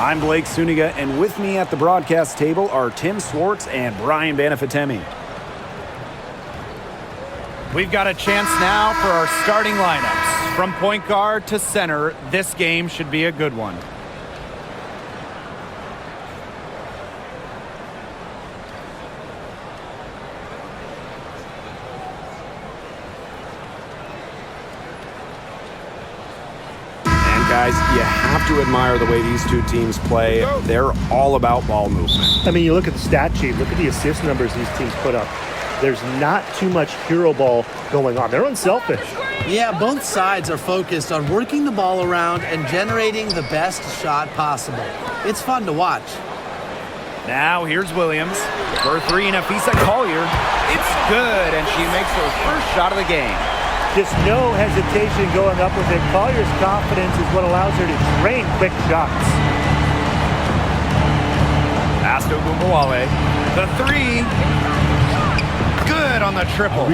I'm Blake Suniga, and with me at the broadcast table are Tim Swartz and Brian Banafitemi. We've got a chance now for our starting lineups. From point guard to center, this game should be a good one. Guys, you have to admire the way these two teams play. They're all about ball movement. I mean, you look at the stat sheet, look at the assist numbers these teams put up. There's not too much hero ball going on. They're unselfish. Yeah, both sides are focused on working the ball around and generating the best shot possible. It's fun to watch. Now here's Williams for three, and Afisa Collier. It's good, and she makes her first shot of the game. Just no hesitation going up with it. Collier's confidence is what allows her to drain quick shots. Pass to Gumbawale. The three. Good on the triple.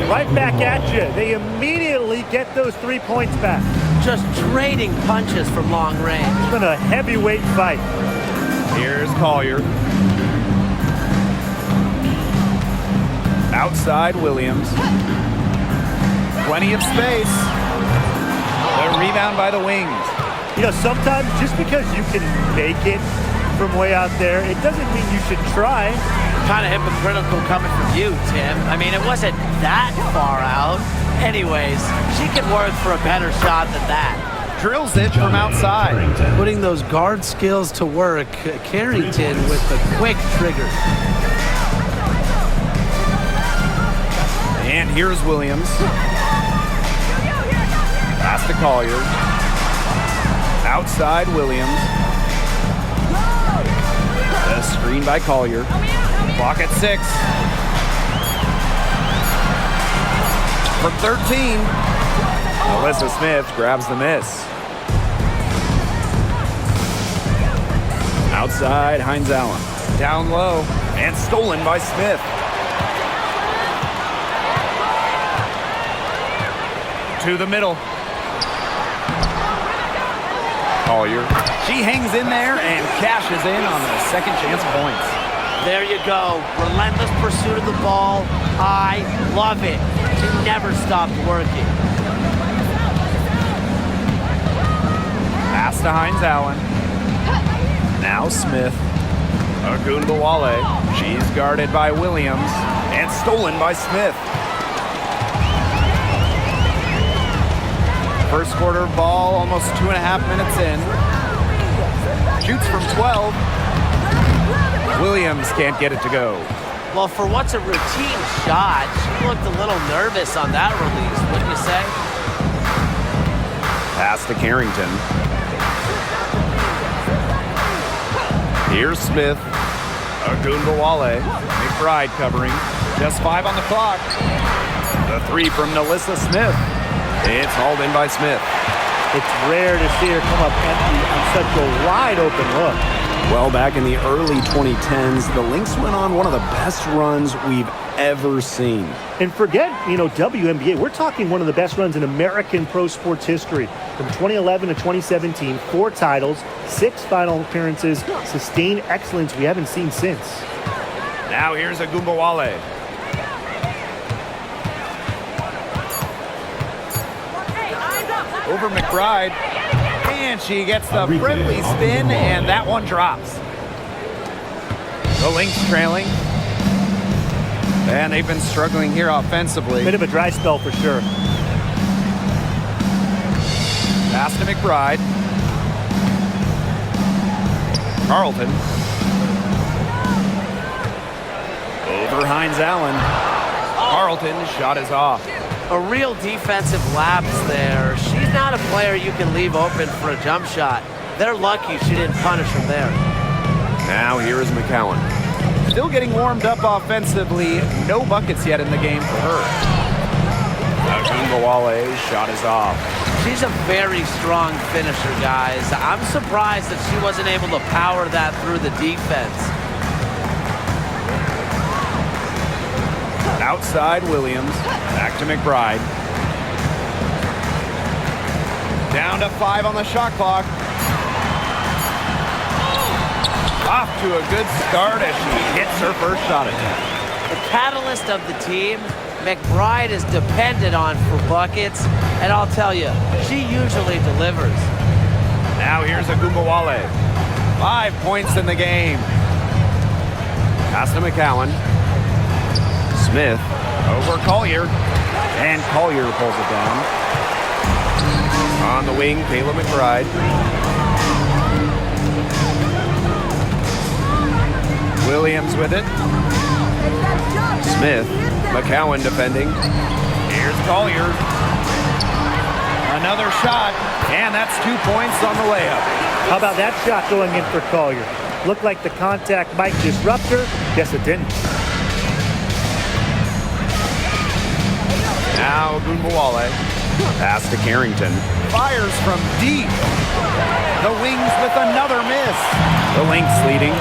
Right back at you. They immediately get those 3 points back. Just trading punches from long range. It's been a heavyweight fight. Here's Collier. Outside Williams. Plenty of space. The rebound by the wings. You know, sometimes just because you can make it from way out there, it doesn't mean you should try. Kind of hypocritical coming from you, Tim. I mean, it wasn't that far out. Anyways, she could work for a better shot than that. Drills it from outside. Putting those guard skills to work, Carrington with the quick trigger. And here's Williams. Pass to Collier. Outside Williams. The screen by Collier. Clock at 6. From 13. Melissa Smith grabs the miss. Outside Hines Allen. Down low. And stolen by Smith. To the middle. Collier. She hangs in there and cashes in on the second chance points. There you go. Relentless pursuit of the ball. I love it. She never stopped working. Pass to Hines Allen. Now Smith. Agunbawale. She's guarded by Williams. And stolen by Smith. First quarter ball, almost 2.5 minutes in. Shoots from 12. Williams can't get it to go. Well, for what's a routine shot, she looked a little nervous on that release, wouldn't you say? Pass to Carrington. Here's Smith. Agunbawale. McBride covering. Just 5 on the clock. The three from Melissa Smith. It's hauled in by Smith. It's rare to see her come up empty on such a wide open look. Well, back in the early 2010s, the Lynx went on one of the best runs we've ever seen. And forget, WNBA. We're talking one of the best runs in American pro sports history. From 2011 to 2017, 4 titles, 6 final appearances, sustained excellence we haven't seen since. Now here's Agunbawale. Over McBride, and she gets the friendly spin, and that one drops. The Lynx trailing, and they've been struggling here offensively. Bit of a dry spell for sure. Pass to McBride. Carlton. Over Hines Allen. Carlton's shot is off. A real defensive lapse there. She's not a player you can leave open for a jump shot. They're lucky she didn't punish her there. Now here is McCowan. Still getting warmed up offensively. No buckets yet in the game for her. Agunbawale's shot is off. She's a very strong finisher, guys. I'm surprised that she wasn't able to power that through the defense. Outside Williams. Back to McBride. Down to 5 on the shot clock. Off to a good start as she hits her first shot attempt. The catalyst of the team, McBride is depended on for buckets, and I'll tell you, she usually delivers. Now here's Agumbawale. 5 points in the game. Pass to McCowan. Smith over Collier. And Collier pulls it down. On the wing, Kayla McBride. Williams with it. Smith. McCowan defending. Here's Collier. Another shot, and that's 2 points on the layup. How about that shot going in for Collier? Looked like the contact might disrupt her. Guess it didn't. Now Agumbawale. Pass to Carrington. Fires from deep. The Wings with another miss. The Lynx leading.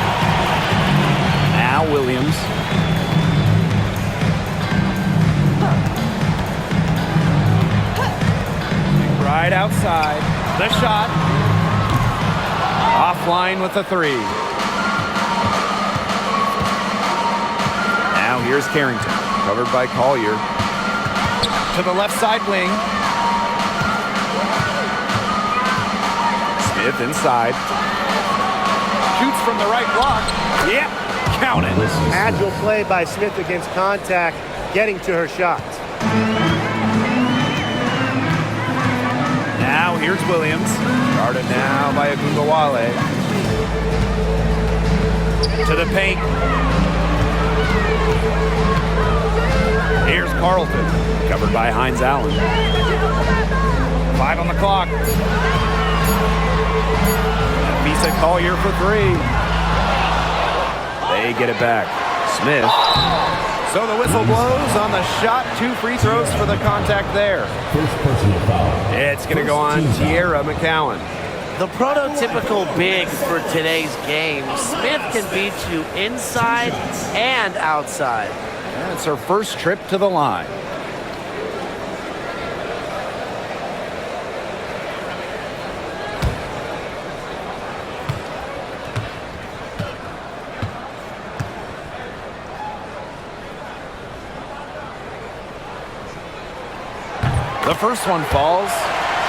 Now Williams. Right outside. The shot. Offline with the three. Now here's Carrington. Covered by Collier. To the left side wing. Smith inside. Shoots from the right block. Yep. Count it. Agile play by Smith against contact, getting to her shots. Now here's Williams. Guarded now by Agumbawale. To the paint. Here's Carlton. Covered by Hines Allen. 5 on the clock. Visa Collier for 3. They get it back. Smith. So the whistle blows on the shot. 2 free throws for the contact there. It's going to go on Tierra McCowan. The prototypical big for today's game. Smith can beat you inside and outside. That's her first trip to the line. The first one falls.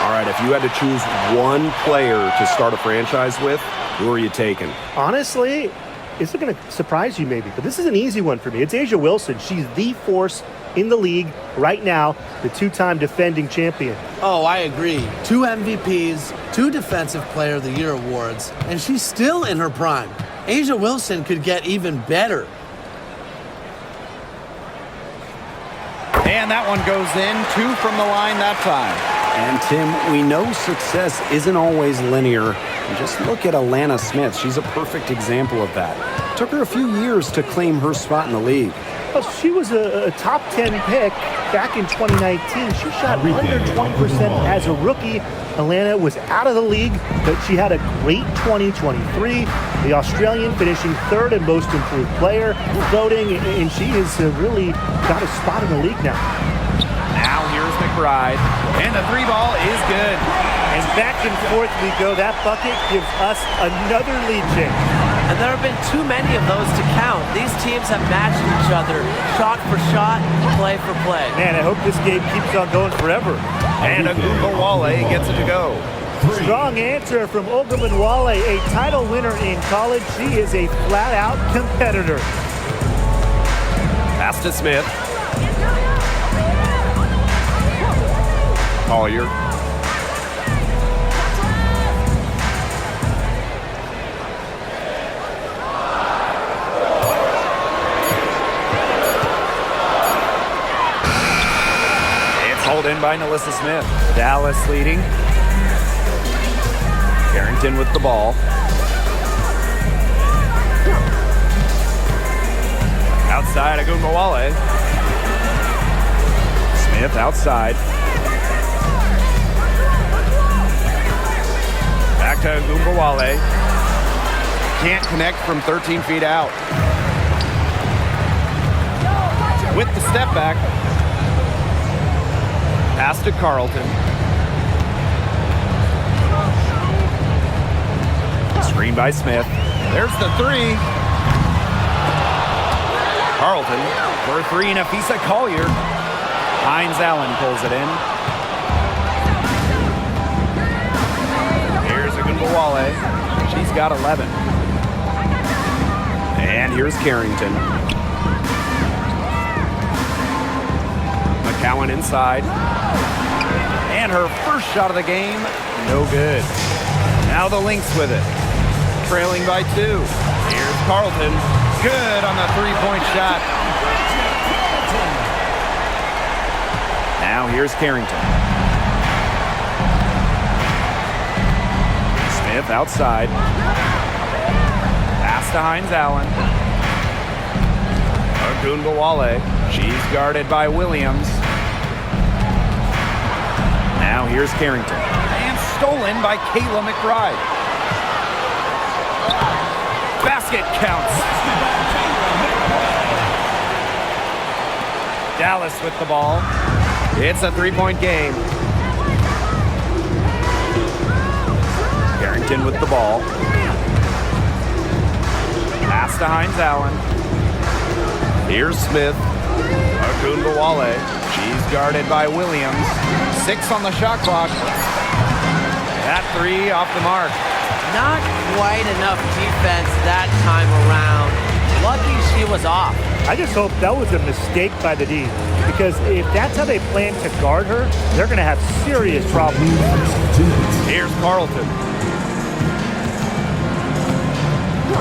All right, if you had to choose one player to start a franchise with, who are you taking? Honestly, it's going to surprise you maybe, but this is an easy one for me. It's A'ja Wilson. She's the force in the league right now, the 2-time defending champion. Oh, I agree. 2 MVPs, 2 Defensive Player of the Year awards, and she's still in her prime. A'ja Wilson could get even better. And that one goes in. 2 from the line that time. And Tim, we know success isn't always linear. And just look at Alana Smith. She's a perfect example of that. It took her a few years to claim her spot in the league. Well, she was a top 10 pick back in 2019. She shot under 20% as a rookie. Alana was out of the league, but she had a great 2023. The Australian finishing 3rd in most improved player voting, and she has really got a spot in the league now. Now here's McBride, and the 3 ball is good. And back and forth we go. That bucket gives us another lead change. And there have been too many of those to count. These teams have matched each other, shot for shot, play for play. Man, I hope this game keeps on going forever. And Agumbawale gets it to go. Strong answer from Ogunbowale, a title winner in college. She is a flat-out competitor. Pass to Smith. Collier. Hauled in by Nalissa Smith. Dallas leading. Carrington with the ball. Outside Agumbawale. Smith outside. Back to Agumbawale. Can't connect from 13 feet out. With the step back. Pass to Carlton. Screen by Smith. There's the three. Carlton for three, Nafisa Collier. Hines Allen pulls it in. Here's Agunbowale. She's got 11. And here's Carrington. McCowan inside. And her first shot of the game, no good. Now the Lynx with it. Trailing by 2. Here's Carlton. Good on the three-point shot. Now here's Carrington. Smith outside. Pass to Hines Allen. Agunbowale. She's guarded by Williams. Now here's Carrington. And stolen by Kayla McBride. Basket counts. Dallas with the ball. It's a three-point game. Carrington with the ball. Pass to Hines Allen. Here's Smith. Agunbowale. She's guarded by Williams. 6 on the shot clock. That three off the mark. Not quite enough defense that time around. Lucky she was off. I just hope that was a mistake by the D, because if that's how they plan to guard her, they're going to have serious problems. Here's Carlton.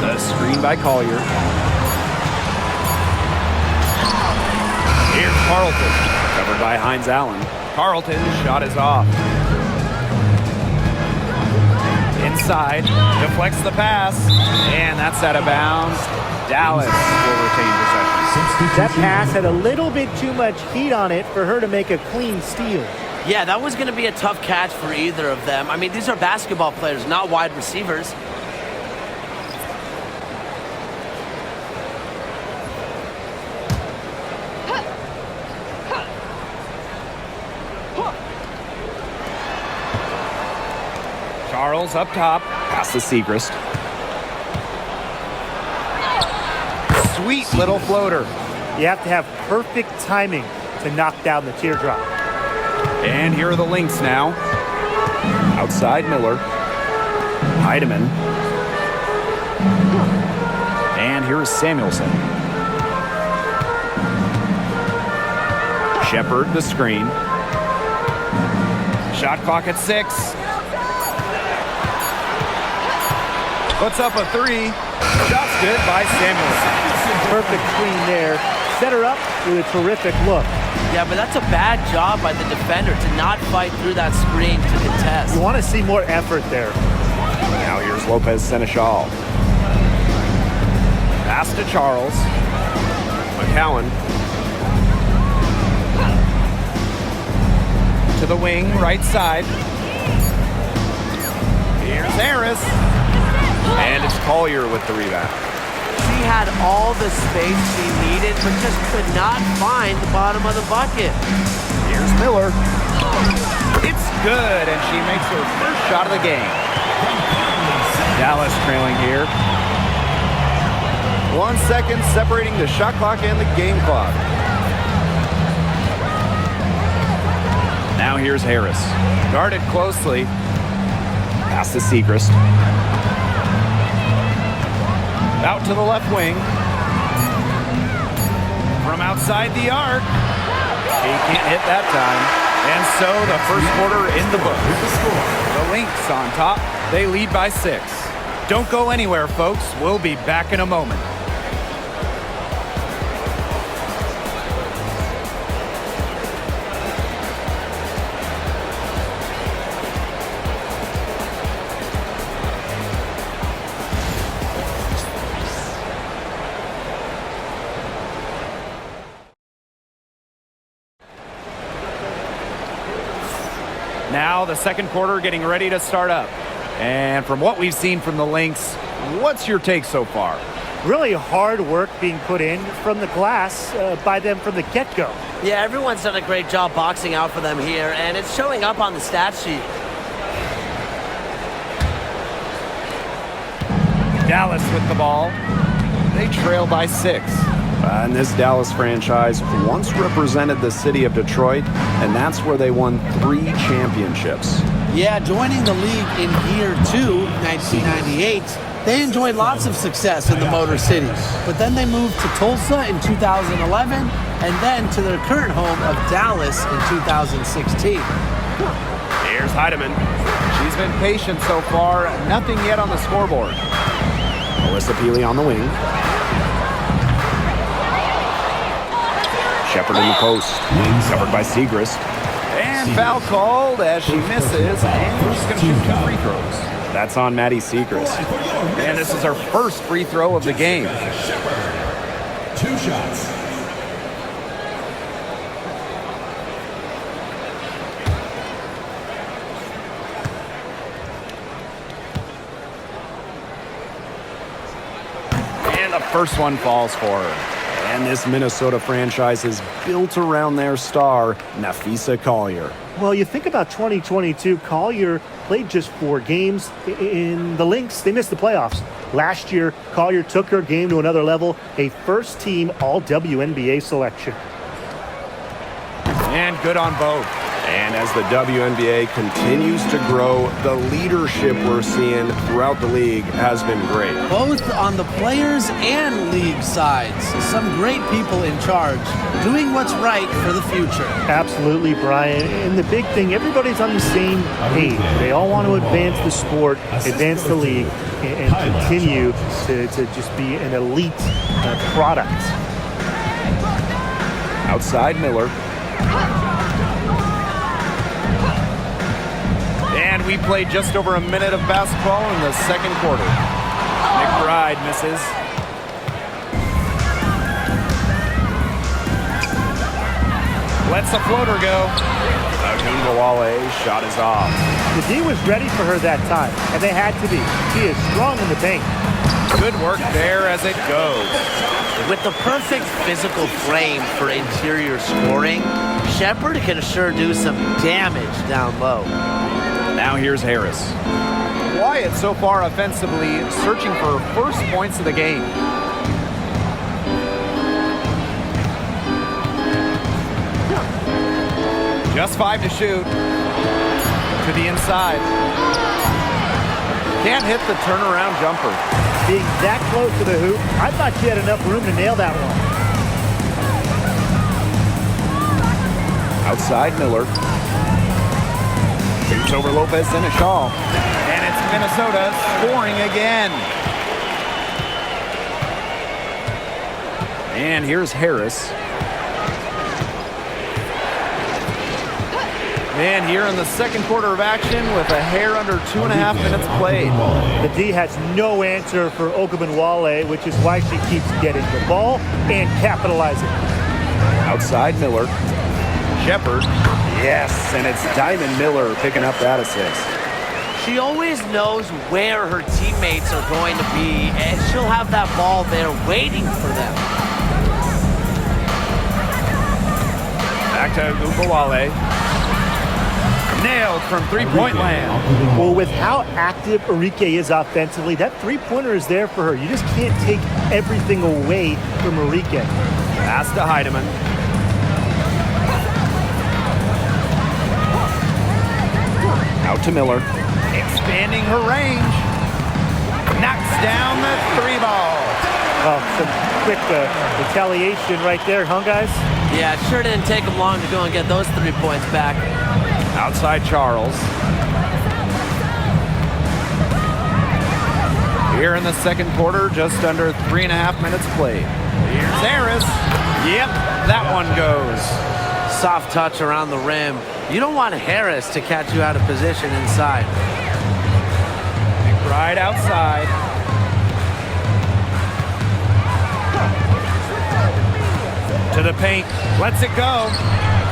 The screen by Collier. Here's Carlton. Covered by Hines Allen. Carlton's shot is off. Inside. Deflects the pass. And that's out of bounds. Dallas will retain possession. That pass had a little bit too much heat on it for her to make a clean steal. Yeah, that was going to be a tough catch for either of them. I mean, these are basketball players, not wide receivers. Charles up top. Pass to Segrist. Sweet little floater. You have to have perfect timing to knock down the teardrop. And here are the Lynx now. Outside Miller. Heidemann. And here is Samuelson. Shepard, the screen. Shot clock at 6. Puts up a 3. Shot's good by Samuelson. Perfect screen there. Set her up with a terrific look. Yeah, but that's a bad job by the defender to not fight through that screen to contest. You want to see more effort there. Now here's Lopez Seneschal. Pass to Charles. McCowan. To the wing, right side. Here's Harris. And it's Collier with the rebound. She had all the space she needed, but just could not find the bottom of the bucket. Here's Miller. It's good, and she makes her first shot of the game. Dallas trailing here. 1 second separating the shot clock and the game clock. Now here's Harris. Guarded closely. Pass to Segrist. Out to the left wing. From outside the arc. He can't hit that time. And so the first quarter in the books. The Lynx on top. They lead by 6. Don't go anywhere, folks. We'll be back in a moment. Now the second quarter getting ready to start up. And from what we've seen from the Lynx, what's your take so far? Really hard work being put in from the glass by them from the get-go. Yeah, everyone's done a great job boxing out for them here, and it's showing up on the stat sheet. Dallas with the ball. They trail by 6. And this Dallas franchise once represented the city of Detroit, and that's where they won 3 championships. Yeah, joining the league in year 2, 1998, they enjoyed lots of success in the Motor City. But then they moved to Tulsa in 2011, and then to their current home of Dallas in 2016. Here's Heidemann. She's been patient so far. Nothing yet on the scoreboard. Melissa Peely on the wing. Shepard in the post. Covered by Segrist. And foul called as she misses, and she's going to shoot 2 free throws. That's on Maddie Segrist. And this is her first free throw of the game. 2 shots. And the first one falls for her. And this Minnesota franchise is built around their star, Nafisa Collier. Well, you think about 2022, Collier played just 4 games. In the Lynx, they missed the playoffs. Last year, Collier took her game to another level, a first-team All-WNBA selection. And good on both. And as the WNBA continues to grow, the leadership we're seeing throughout the league has been great. Both on the players and league sides. Some great people in charge, doing what's right for the future. Absolutely, Brian. And the big thing, everybody's on the same page. They all want to advance the sport, advance the league, and continue to just be an elite product. Outside Miller. And we played just over a minute of basketball in the second quarter. McBride misses. Lets the floater go. Agunbowale shot is off. The D was ready for her that time, and they had to be. She is strong in the paint. Good work there as it goes. With the perfect physical frame for interior scoring, Shepard can sure do some damage down low. Now here's Harris. Wyatt so far offensively searching for her first points of the game. Just 5 to shoot. To the inside. Can't hit the turnaround jumper. Being that close to the hoop, I thought she had enough room to nail that one. Outside Miller. Shoots over Lopez and Shaw. And it's Minnesota scoring again. And here's Harris. And here in the second quarter of action with a hair under 2.5 minutes played. The D has no answer for Ogunbowale, which is why she keeps getting the ball and capitalizing. Outside Miller. Shepard. Yes, and it's Diamond Miller picking up that assist. She always knows where her teammates are going to be, and she'll have that ball there waiting for them. Back to Agunbowale. Nailed from three-point land. Well, with how active Arike is offensively, that three-pointer is there for her. You just can't take everything away from Arike. Pass to Heidemann. Out to Miller. Expanding her range. Knocks down the 3-ball. Oh, some quick retaliation right there, huh, guys? Yeah, it sure didn't take them long to go and get those 3 points back. Outside Charles. Here in the second quarter, just under 3.5 minutes played. Here's Harris. Yep, that one goes. Soft touch around the rim. You don't want Harris to catch you out of position inside. Right outside. To the paint. Lets it go.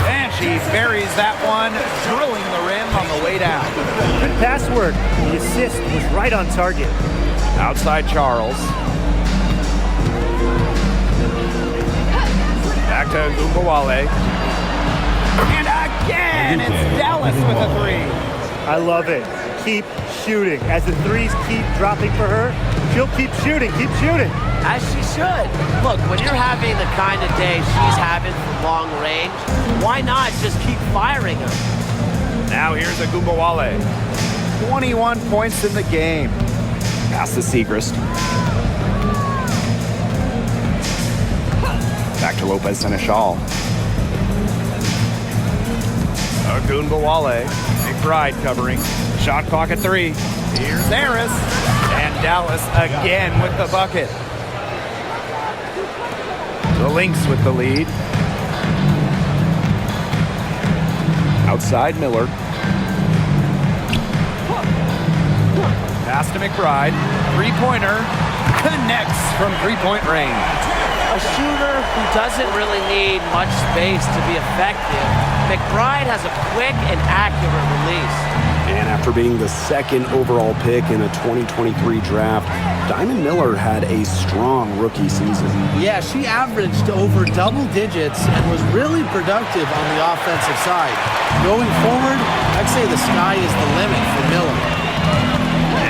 And she buries that one, drilling the rim on the way down. Good pass work. The assist was right on target. Outside Charles. Back to Agunbowale. And again, it's Dallas with a 3. I love it. Keep shooting. As the threes keep dropping for her, She'll keep shooting, keep shooting. As she should. Look, when you're having the kind of day she's having from long range, why not just keep firing her? Now here's Agumbawale. 21 points in the game. Pass to Segrist. Back to Lopez Seneschal. Agumbawale. McBride covering. Shot clock at 3. Here's Harris. And Dallas again with the bucket. The Lynx with the lead. Outside Miller. Pass to McBride. Three-pointer. Connects from three-point range. A shooter who doesn't really need much space to be effective, McBride has a quick and accurate release. And after being the second overall pick in a 2023 draft, Diamond Miller had a strong rookie season. Yeah, she averaged over double digits and was really productive on the offensive side. Going forward, I'd say the sky is the limit for Miller.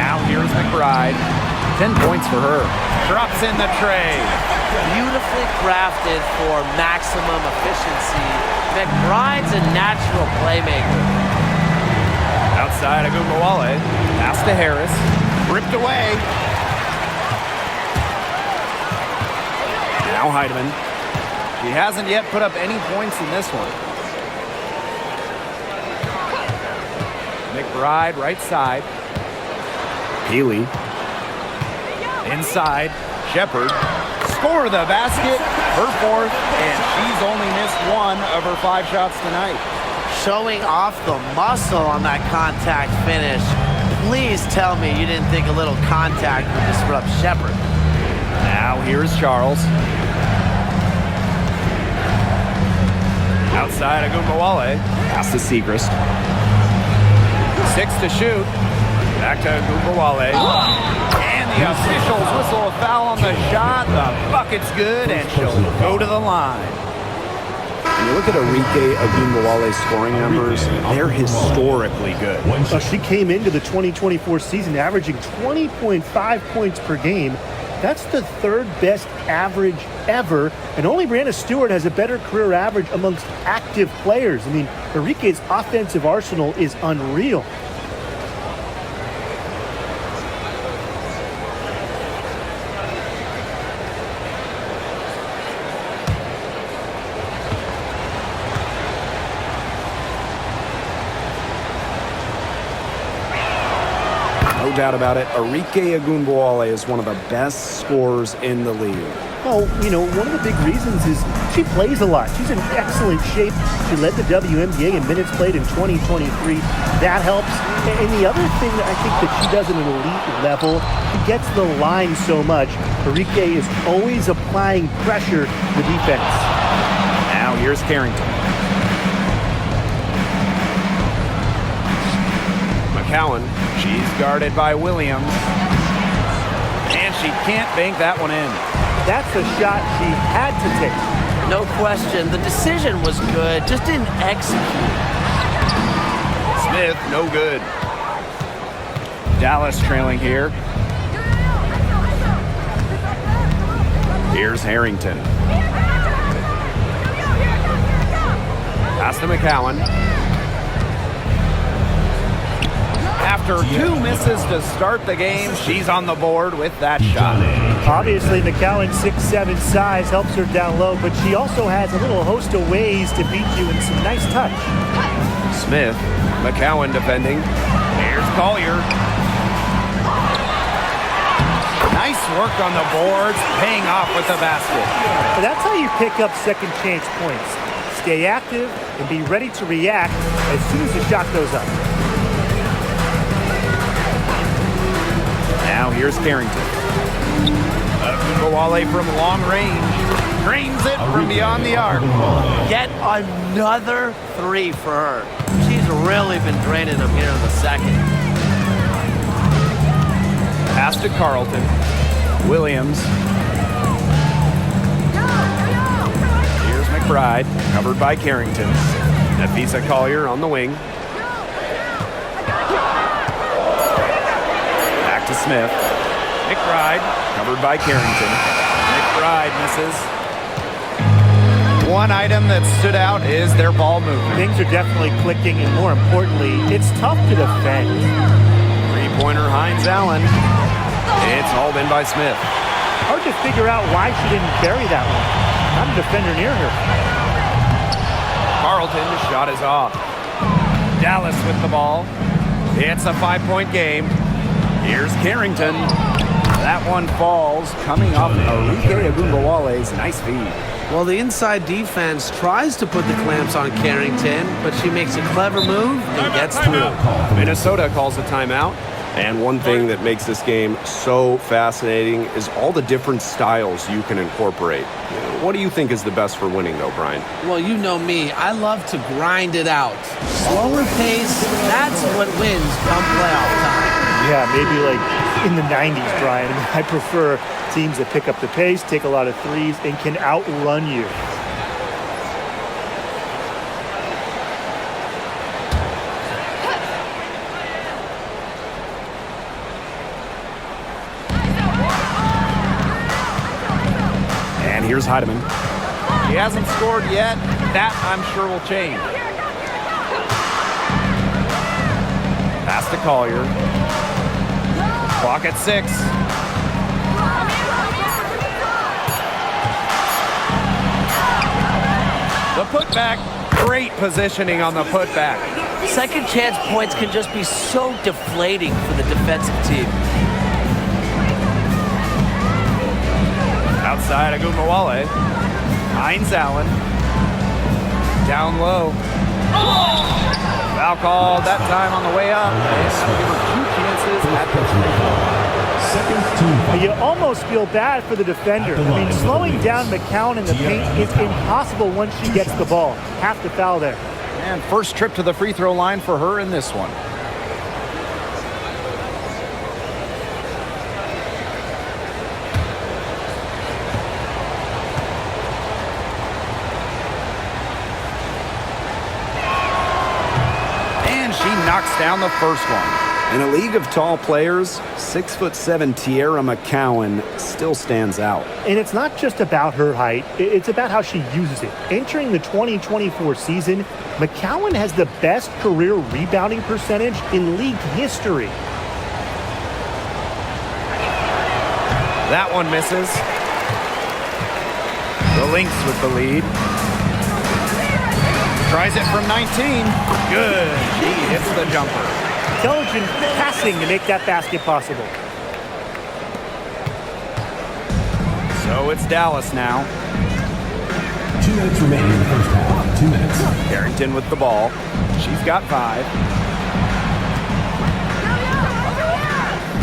Now here's McBride. 10 points for her. Drops in the tray. Beautifully crafted for maximum efficiency. McBride's a natural playmaker. Outside Agumbawale. Pass to Harris. Ripped away. Now Heidemann. She hasn't yet put up any points in this one. McBride right side. Healy. Inside. Shepard. Score the basket. Her fourth. And she's only missed 1 of her 5 shots tonight. Showing off the muscle on that contact finish. Please tell me you didn't think a little contact would disrupt Shepard. Now here's Charles. Outside Agumbawale. Pass to Segrist. 6 to shoot. Back to Agumbawale. And the officials whistle a foul on the shot. The bucket's good, and she'll go to the line. When you look at Arike Agumbawale's scoring numbers, they're historically good. She came into the 2024 season averaging 20.5 points per game. That's the 3rd best average ever, and only Brianna Stewart has a better career average amongst active players. I mean, Arike's offensive arsenal is unreal. No doubt about it, Arike Agumbawale is one of the best scorers in the league. Well, you know, one of the big reasons is she plays a lot. She's in excellent shape. She led the WNBA in minutes played in 2023. That helps. And the other thing that I think that she does at an elite level, she gets the line so much. Arike is always applying pressure to the defense. Now here's Carrington. McCowan. She's guarded by Williams. And she can't bank that one in. That's a shot she had to take. No question. The decision was good, just didn't execute. Smith, no good. Dallas trailing here. Here's Harrington. Pass to McCowan. After 2 misses to start the game, she's on the board with that shot. Obviously, McCowan's 6'7" size helps her down low, but she also has a little host of ways to beat you in some nice touch. Smith, McCowan defending. Here's Collier. Nice work on the boards, paying off with the basket. But that's how you pick up second chance points. Stay active and be ready to react as soon as the shot goes up. Now here's Carrington. Agumbawale from long range. Drains it from beyond the arc. Yet another 3 for her. She's really been draining them here in the second. Pass to Carlton. Williams. Here's McBride, covered by Carrington. Nafisa Collier on the wing. Back to Smith. McBride, covered by Carrington. McBride misses. One item that stood out is their ball movement. Things are definitely clicking, and more importantly, it's tough to defend. Three-pointer Hines Allen. It's hauled in by Smith. Hard to figure out why she didn't bury that one. Not a defender near her. Carlton's shot is off. Dallas with the ball. It's a 5-point game. Here's Carrington. That one falls, coming off Arike Agumbawale's nice feed. Well, the inside defense tries to put the clamps on Carrington, but she makes a clever move and gets through. Minnesota calls a timeout. And one thing that makes this game so fascinating is all the different styles you can incorporate. What do you think is the best for winning, though, Brian? Well, you know me. I love to grind it out. Slower pace, that's what wins come playoff time. Yeah, maybe like in the 90s, Brian. I prefer teams that pick up the pace, take a lot of threes, and can outrun you. And here's Heidemann. He hasn't scored yet. That, I'm sure, will change. Pass to Collier. Clock at 6. The putback. Great positioning on the putback. Second chance points can just be so deflating for the defensive team. Outside Agumbawale. Hines Allen. Down low. Foul called that time on the way up. And that'll give her 2 chances at the free throw. Second team. You almost feel bad for the defender. I mean, slowing down McCown in the paint is impossible once she gets the ball. Have to foul there. And first trip to the free throw line for her in this one. And she knocks down the first one. In a league of tall players, 6'7" Tiara McCowan still stands out. And it's not just about her height, it's about how she uses it. Entering the 2024 season, McCowan has the best career rebounding percentage in league history. That one misses. The Lynx with the lead. Tries it from 19. Good. She hits the jumper. Intelligent passing to make that basket possible. So it's Dallas now. 2 minutes remaining in the first half. 2 minutes. Carrington with the ball. She's got 5.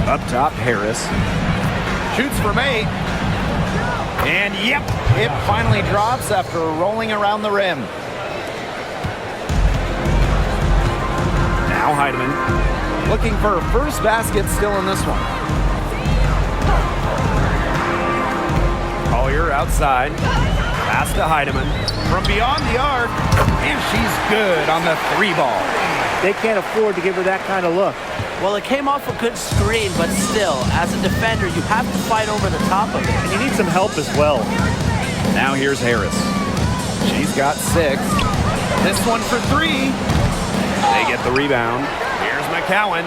Up top, Harris. Shoots from 8. And yep, it finally drops after rolling around the rim. Now Heidemann. Looking for her first basket still in this one. Collier outside. Pass to Heidemann. From beyond the arc. And she's good on the 3 ball. They can't afford to give her that kind of look. Well, it came off a good screen, but still, as a defender, you have to fight over the top of it. And you need some help as well. Now here's Harris. She's got 6. This one for 3. They get the rebound. Here's McCowan.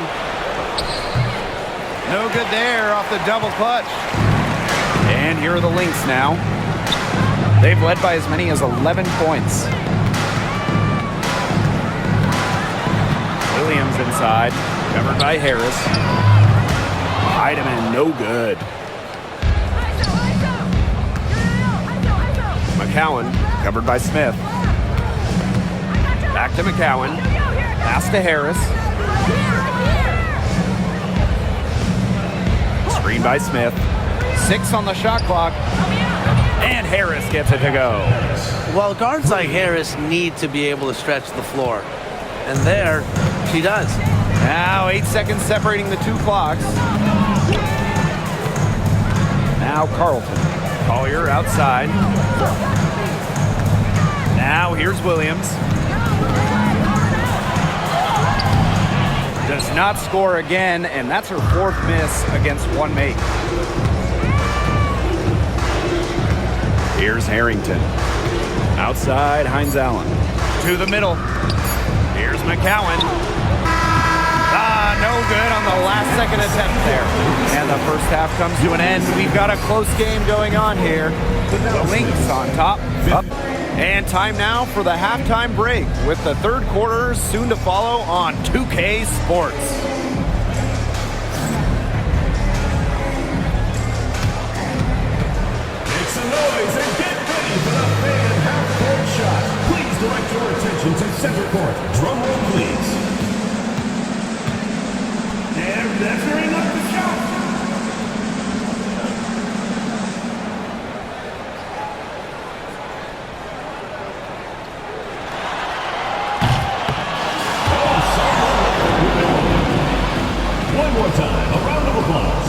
No good there off the double clutch. And here are the Lynx now. They've led by as many as 11 points. Williams inside, covered by Harris. Heidemann, no good. McCowan, covered by Smith. Back to McCowan. Pass to Harris. Screen by Smith. 6 on the shot clock. And Harris gets it to go. Well, guards like Harris need to be able to stretch the floor. And there, she does. Now 8 seconds separating the 2 clocks. Now Carlton. Collier outside. Now here's Williams. Does not score again, and that's her fourth miss against one mate. Here's Harrington. Outside, Hines Allen. To the middle. Here's McCowan. No good on the last second attempt there. And the first half comes to an end. We've got a close game going on here. The Lynx on top. Up. And time now for the halftime break with the third quarter soon to follow on 2K Sports. Make some noise and get ready for the fan half-court shot. Please direct your attention to center court. Drum roll, please. And measuring up the shot. One more time, a round of applause.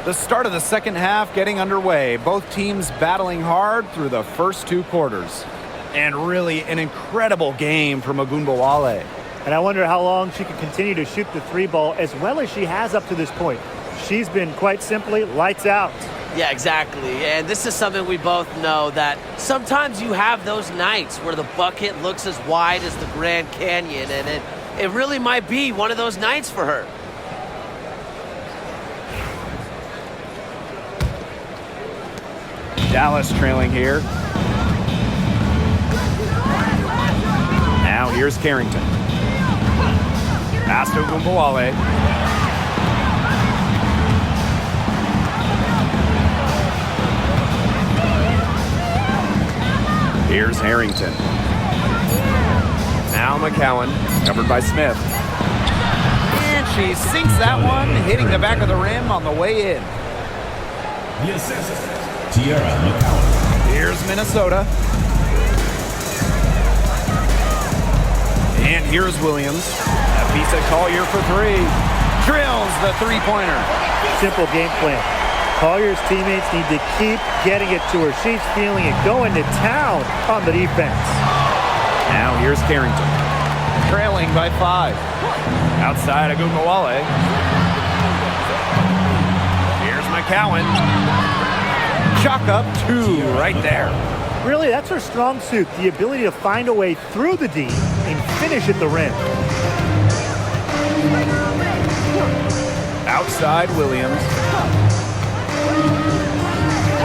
The start of the second half getting underway. Both teams battling hard through the first two quarters. And really an incredible game from Ogunbowale. And I wonder how long she can continue to shoot the three ball as well as she has up to this point. She's been quite simply lights out. Yeah, exactly. And this is something we both know, that sometimes you have those nights where the bucket looks as wide as the Grand Canyon, and it really might be one of those nights for her. Dallas trailing here. Now here's Carrington. Pass to Ogunbowale. Here's Harrington. Now McCowan, covered by Smith. And she sinks that one, hitting the back of the rim on the way in. The assist, Tiara McCowan. Here's Minnesota. And here's Williams. A piece of Collier for three. Drills the three-pointer. Simple game plan. Collier's teammates need to keep getting it to her. She's feeling it, going to town on the defense. Now here's Carrington. Trailing by 5. Outside Ogunbowale. Here's McCowan. Chalk up 2 right there. Really, that's her strong suit, the ability to find a way through the D and finish at the rim. Outside Williams.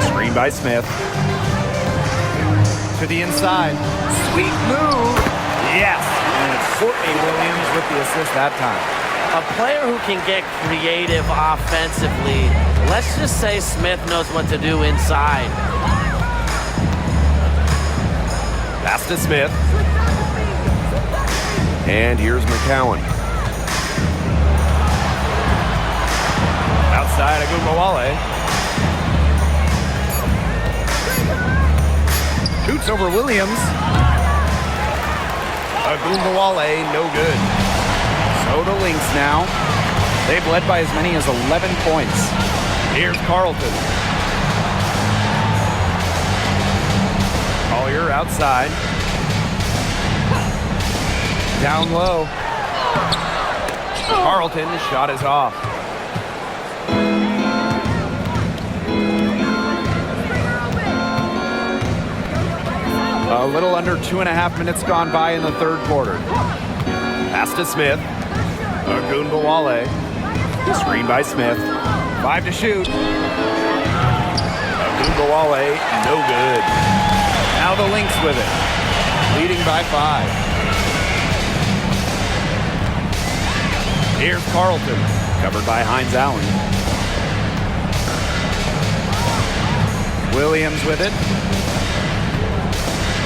Screen by Smith. To the inside. Sweet move. Yes. And it's Courtney Williams with the assist that time. A player who can get creative offensively. Let's just say Smith knows what to do inside. Pass to Smith. And here's McCowan. Outside Ogunbowale. Shoots over Williams. Ogunbowale, no good. So the Lynx now. They've led by as many as 11 points. Here's Carlton. Collier outside. Down low. Carlton, shot is off. A little under 2.5 minutes gone by in the third quarter. Pass to Smith. Agunbowale. Screen by Smith. 5 to shoot. Nbaplayoffs, no good. Now the Lynx with it. Leading by 5. Here's Carlton. Covered by Hines Allen. Williams with it.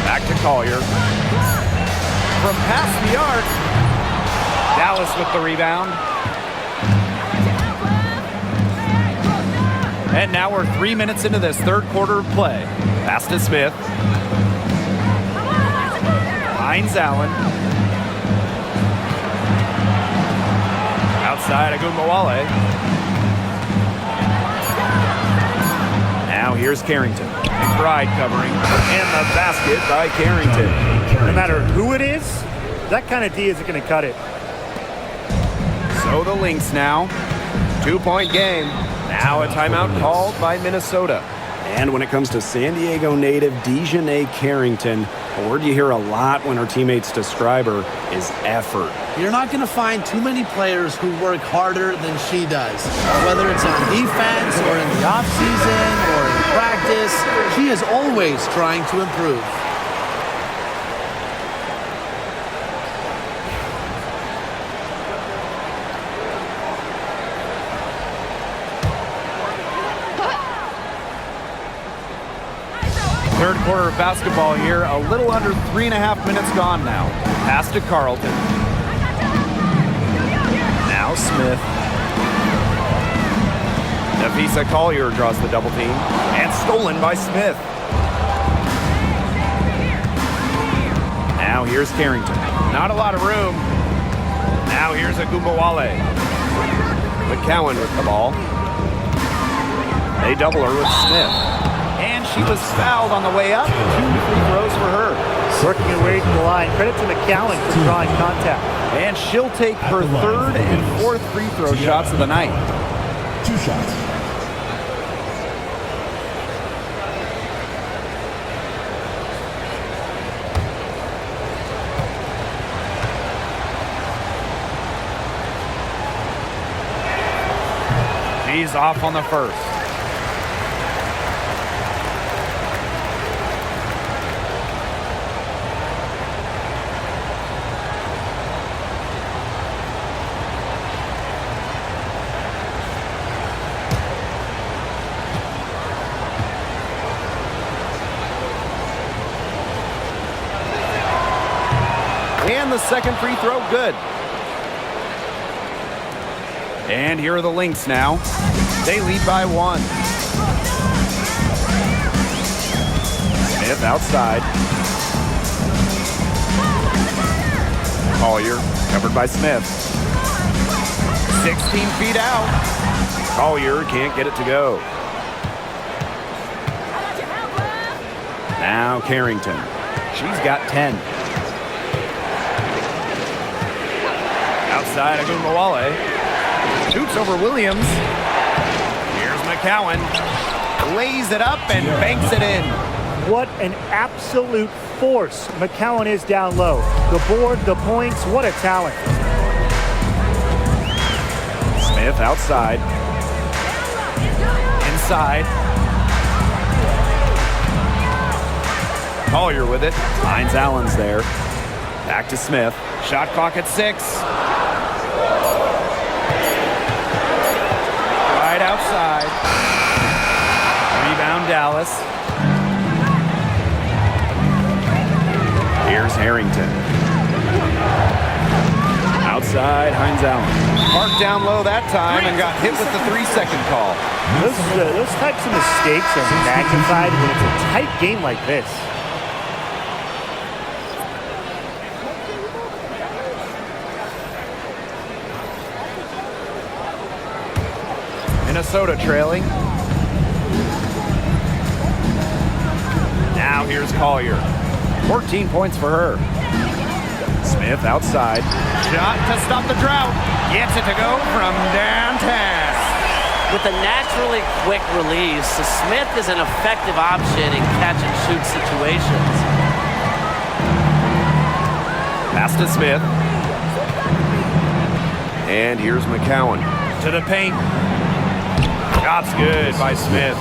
Back to Collier. From past the arc. Dallas with the rebound. And now we're 3 minutes into this third quarter of play. Pass to Smith. Hines Allen. Outside Agunbowale. Now here's Carrington. McBride covering. And the basket by Carrington. No matter who it is, that kind of D isn't going to cut it. So the Lynx now. 2-point game. Now a timeout called by Minnesota. And when it comes to San Diego native Dejanay Carrington, a word you hear a lot when her teammates describe her is effort. You're not going to find too many players who work harder than she does. Whether it's on defense or in the offseason or in practice, she is always trying to improve. Third quarter of basketball here. A little under 3.5 minutes gone now. Pass to Carlton. Now Smith. Nafisa Collier draws the double team. And stolen by Smith. Now here's Carrington. Not a lot of room. Now here's Agunbowale. McCowan with the ball. They double her with Smith. And she was fouled on the way up. 2 free throws for her. Working her way to the line. Credit to McCowan for drawing contact. And she'll take her third and fourth free throw shots of the night. 2 shots. She's off on the first. And the second free throw, good. And here are the Lynx now. They lead by 1. Smith outside. Collier covered by Smith. 16 feet out. Collier can't get it to go. Now Carrington. She's got 10. Outside Agunbowale. Shoots over Williams. Here's McCowan. Lays it up and banks it in. What an absolute force McCowan is down low. The board, the points, what a talent. Smith outside. Inside. Collier with it. Hines Allen's there. Back to Smith. Shot clock at 6. Right outside. Rebound Dallas. Here's Harrington. Outside Hines Allen. Parked down low that time and got hit with the 3-second call. Those types of mistakes are magnified when it's a tight game like this. Minnesota trailing. Now here's Collier. 14 points for her. Smith outside. Shot to stop the drought. Gets it to go from downtown. With a naturally quick release, Smith is an effective option in catch-and-shoot situations. Pass to Smith. And here's McCowan. To the paint. Shot's good by Smith.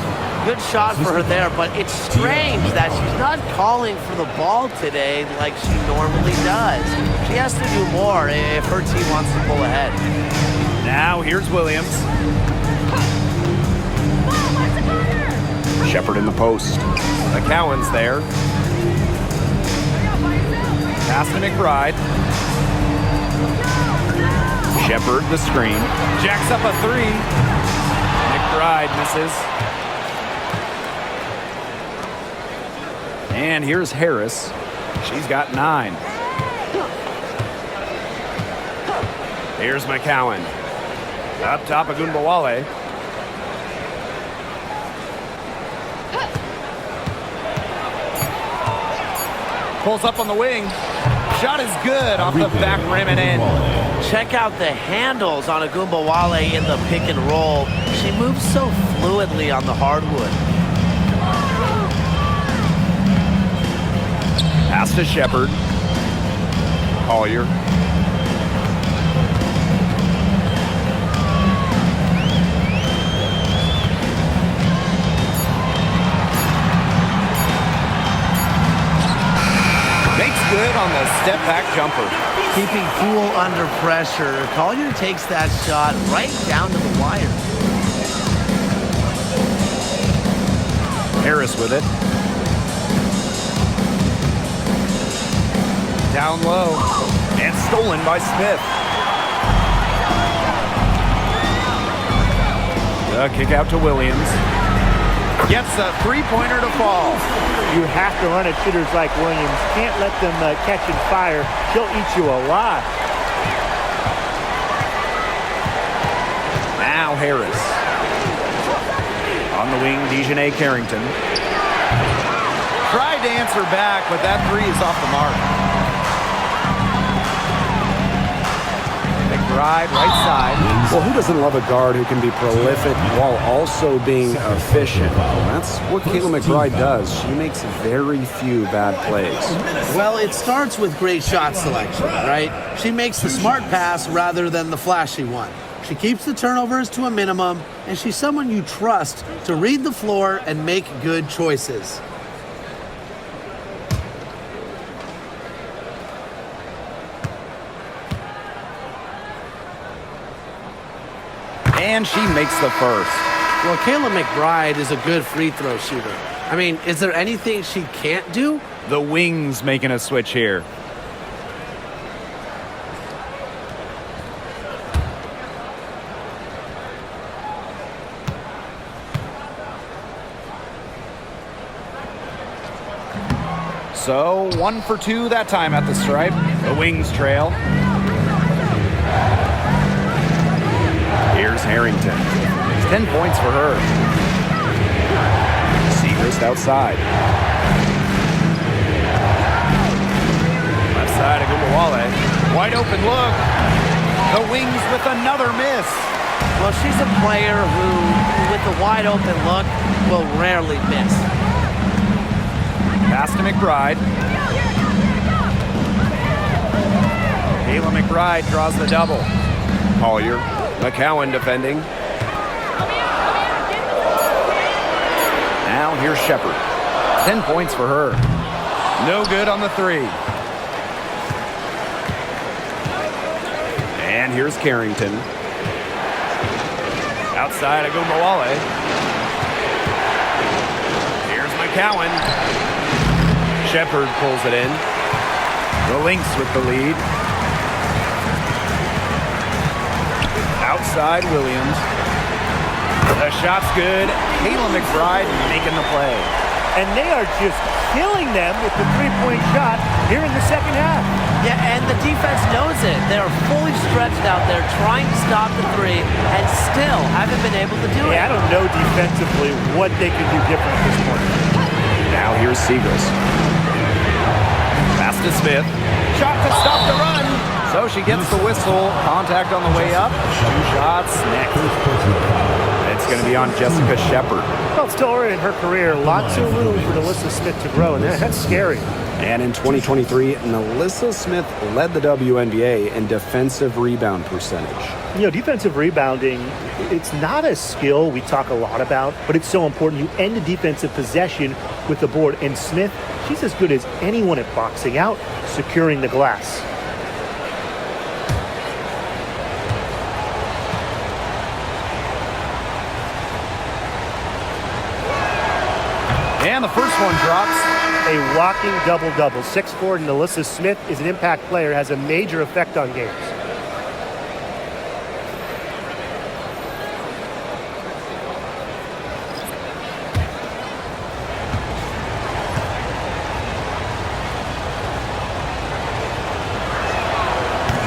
Good shot for her there, but it's strange that she's not calling for the ball today like she normally does. She has to do more if her team wants to pull ahead. Now here's Williams. Shepard in the post. McCowan's there. Pass to McBride. Shepard the screen. Jacks up a three. McBride misses. And here's Harris. She's got 9. Here's McCowan. Up top of Gunbowale. Pulls up on the wing. Shot is good off the back rim and in. Check out the handles on Agumbawale in the pick and roll. She moves so fluidly on the hardwood. Pass to Shepard. Collier. Makes good on the step back jumper. Keeping cool under pressure. Collier takes that shot right down to the wire. Harris with it. Down low. And stolen by Smith. The kick out to Williams. Gets a three-pointer to fall. You have to run at shooters like Williams. Can't let them catch and fire. She'll eat you alive. Now Harris. On the wing, Dejanay Carrington. Tried to answer back, but that three is off the mark. McBride, right side. Well, who doesn't love a guard who can be prolific while also being efficient? That's what Kayla McBride does. She makes very few bad plays. Well, it starts with great shot selection, right? She makes the smart pass rather than the flashy one. She keeps the turnovers to a minimum, and she's someone you trust to read the floor and make good choices. And she makes the first. Well, Kayla McBride is a good free throw shooter. I mean, is there anything she can't do? The wings making a switch here. So 1 for 2 that time at the stripe. The wings trail. Here's Harrington. 10 points for her. Segrist outside. Left side of Gunbowale. Wide open look. The wings with another miss. Well, she's a player who, with the wide open look, will rarely miss. Pass to McBride. Kayla McBride draws the double. Collier. McCowan defending. Now here's Shepard. 10 points for her. No good on the three. And here's Carrington. Outside of Gunbowale. Here's McCowan. Shepard pulls it in. The Lynx with the lead. Outside Williams. The shot's good. Kayla McBride making the play. And they are just killing them with the three-point shot here in the second half. Yeah, and the defense knows it. They're fully stretched out there trying to stop the three and still haven't been able to do it. I don't know defensively what they can do different at this point. Now here's Segrist. Pass to Smith. Shot to stop the run. So she gets the whistle. Contact on the way up. 2 shots next. It's going to be on Jessica Shepard. Well, it's still early in her career. Lots of room for Nalissa Smith to grow, and that's scary. And in 2023, Nalissa Smith led the WNBA in defensive rebound percentage. You know, defensive rebounding, it's not a skill we talk a lot about, but it's so important. You end a defensive possession with the board. And Smith, she's as good as anyone at boxing out, securing the glass. And the first one drops. A walking double-double. 6'4" Nalissa Smith is an impact player, has a major effect on games.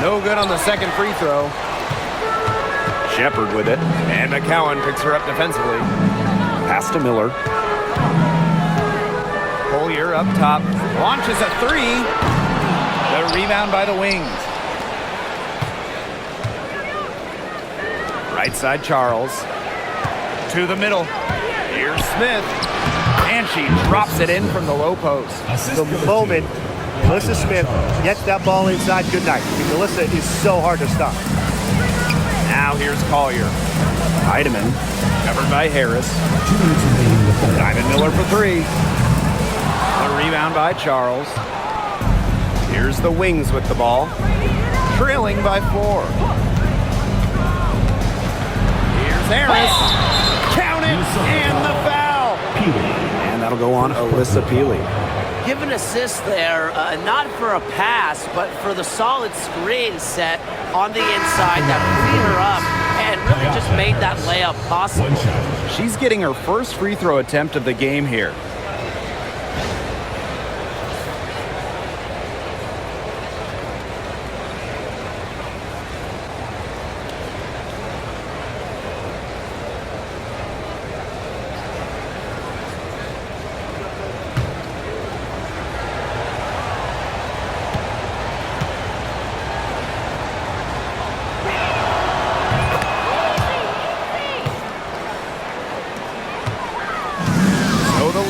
No good on the second free throw. Shepard with it. And McCowan picks her up defensively. Pass to Miller. Collier up top. Launches a three. The rebound by the Wings. Right side Charles. To the middle. Here's Smith. And she drops it in from the low post. The moment Nalissa Smith gets that ball inside, good night. I mean, Nalissa is so hard to stop. Now here's Collier. Heidemann. Covered by Harris. Diamond Miller for three. The rebound by Charles. Here's the Wings with the ball. Trailing by 4. Here's Harris. Count it, and the foul. And that'll go on Alyssa Peely. Give an assist there, not for a pass, but for the solid screen set on the inside that freed her up and really just made that layup possible. She's getting her first free throw attempt of the game here.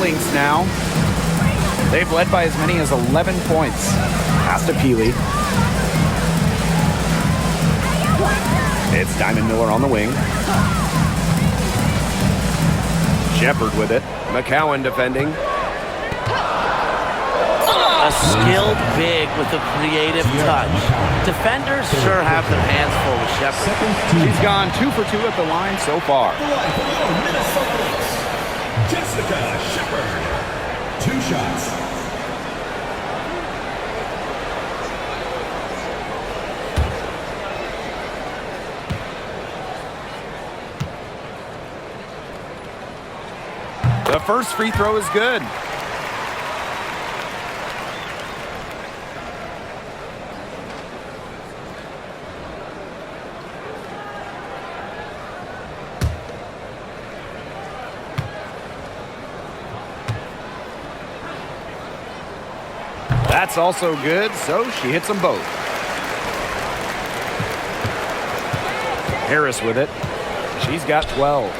Lynx now. They've led by as many as 11 points. Pass to Peely. It's Diamond Miller on the wing. Shepard with it. McCowan defending. A skilled big with a creative touch. Defenders sure have their hands full with Shepard. She's gone 2 for 2 at the line so far. Jessica Shepard. 2 shots. The first free throw is good. That's also good, so she hits them both. Harris with it. She's got 12.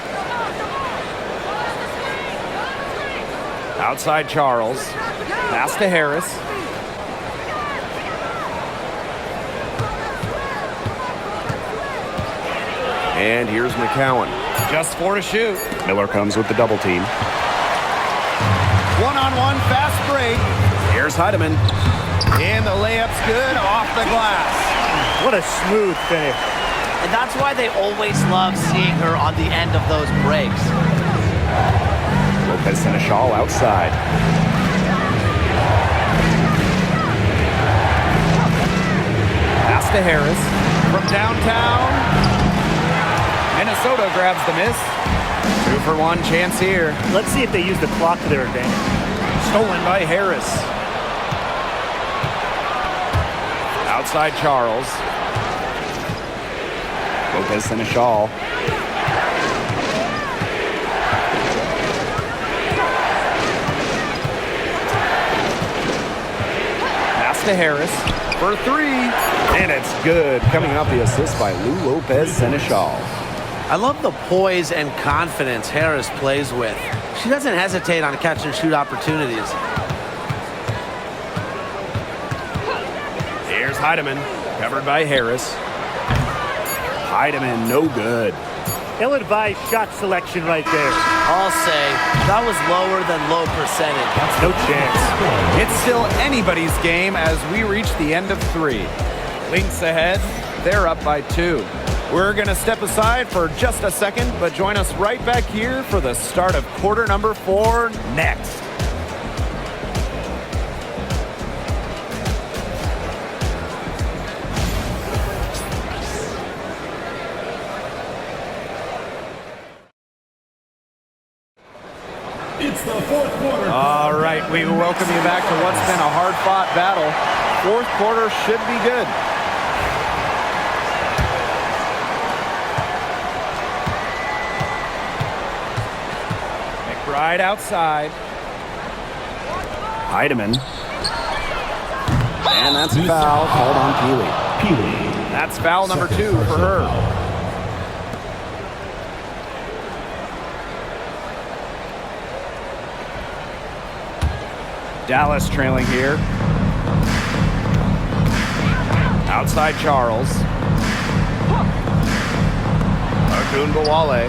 Outside Charles. Pass to Harris. And here's McCowan. Just 4 to shoot. Miller comes with the double team. One-on-one fast break. Here's Heidemann. And the layup's good off the glass. What a smooth finish. And that's why they always love seeing her on the end of those breaks. Lopez Seneschal outside. Pass to Harris. From downtown. Minnesota grabs the miss. 2 for 1 chance here. Let's see if they use the clock to their advantage. Stolen by Harris. Outside Charles. Lopez Seneschal. Pass to Harris for 3. And it's good. Coming off the assist by Lou Lopez Seneschal. I love the poise and confidence Harris plays with. She doesn't hesitate on catch and shoot opportunities. Here's Heidemann, covered by Harris. Heidemann, no good. Ill-advised shot selection right there. I'll say that was lower than low percentage. No chance. It's still anybody's game as we reach the end of 3. Lynx ahead. They're up by 2. We're going to step aside for just a second, but join us right back here for the start of quarter number 4 next. It's the fourth quarter. All right, we welcome you back to what's been a hard-fought battle. Fourth quarter should be good. McBride outside. Heidemann. And that's a foul called on Peely. That's foul number 2 for her. Dallas trailing here. Outside Charles. Agunbowale.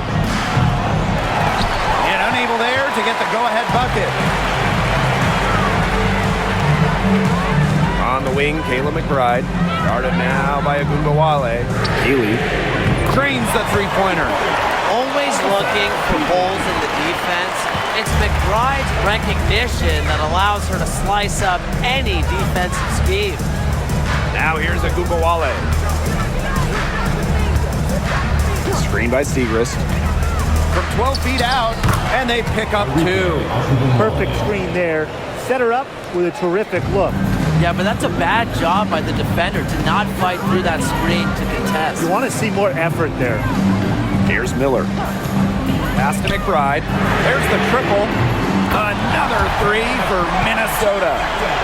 And unable there to get the go-ahead bucket. On the wing, Kayla McBride. Guarded now by Agunbowale. Peely. Trains the three-pointer. Always looking for holes in the defense. It's McBride's recognition that allows her to slice up any defensive scheme. Now here's Agunbowale. Screen by Segrist. From 12 feet out, and they pick up 2. Perfect screen there. Set her up with a terrific look. Yeah, but that's a bad job by the defender to not fight through that screen to contest. You want to see more effort there. Here's Miller. Pass to McBride. There's the triple. Another 3 for Minnesota.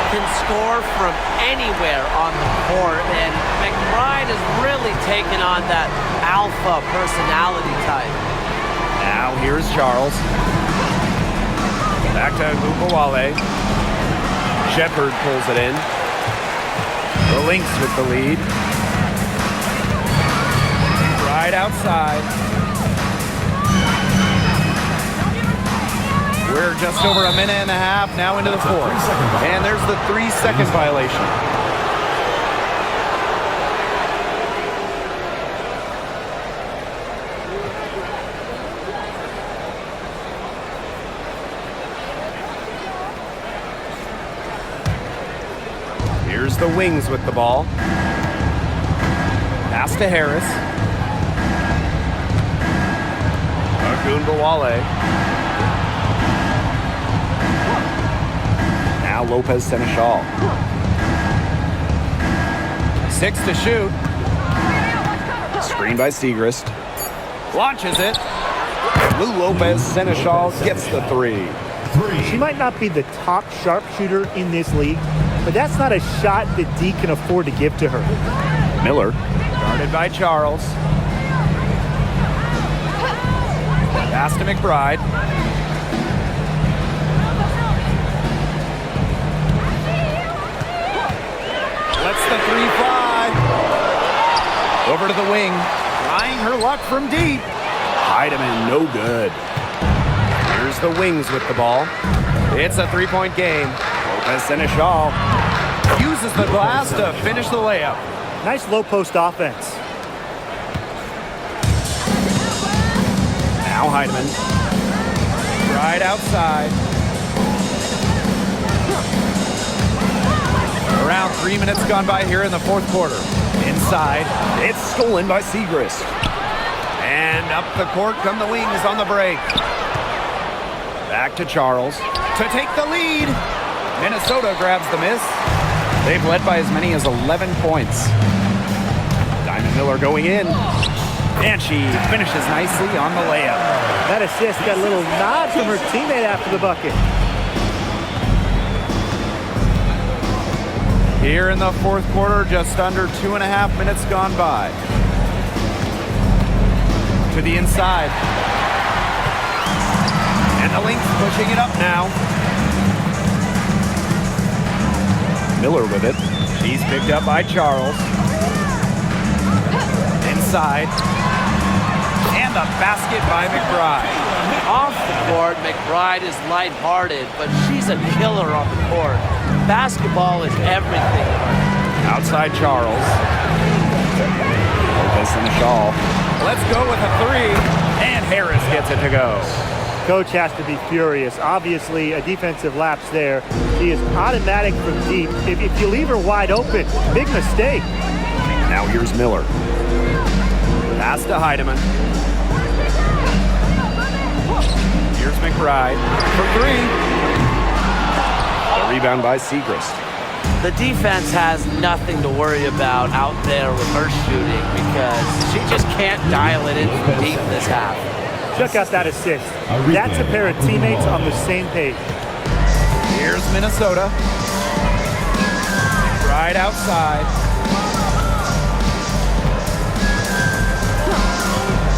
Can score from anywhere on the court, and McBride has really taken on that alpha personality type. Now here's Charles. Back to Agunbowale. Shepard pulls it in. The Lynx with the lead. Right outside. We're just over a minute and a half now into the fourth. And there's the 3-second violation. Here's the Wings with the ball. Pass to Harris. Agunbowale. Now Lopez Seneschal. 6 to shoot. Screen by Segrist. Launches it. Lou Lopez Seneschal gets the 3. She might not be the top sharpshooter in this league, but that's not a shot that D can afford to give to her. Miller. Guarded by Charles. Pass to McBride. Lets the 3 fly. Over to the wing. Trying her luck from deep. Heidemann, no good. Here's the Wings with the ball. It's a 3-point game. Lopez Seneschal. Uses the glass to finish the layup. Nice low post offense. Now Heidemann. Right outside. Around 3 minutes gone by here in the fourth quarter. Inside. It's stolen by Segrist. And up the court come the Wings on the break. Back to Charles to take the lead. Minnesota grabs the miss. They've led by as many as 11 points. Diamond Miller going in. And she finishes nicely on the layup. That assist got a little nod from her teammate after the bucket. Here in the fourth quarter, just under 2.5 minutes gone by. To the inside. And the Lynx pushing it up now. Miller with it. She's picked up by Charles. Inside. And the basket by McBride. Off the court, McBride is lighthearted, but she's a killer on the court. Basketball is everything. Outside Charles. Lopez and a shawl. Let's go with a three. And Harris gets it to go. Coach has to be furious. Obviously, a defensive lapse there. She is automatic from deep. If you leave her wide open, big mistake. Now here's Miller. Pass to Heidemann. Here's McBride for three. The rebound by Segrist. The defense has nothing to worry about out there with her shooting because she just can't dial it in from deep this half. Check out that assist. That's a pair of teammates on the same page. Here's Minnesota. Right outside.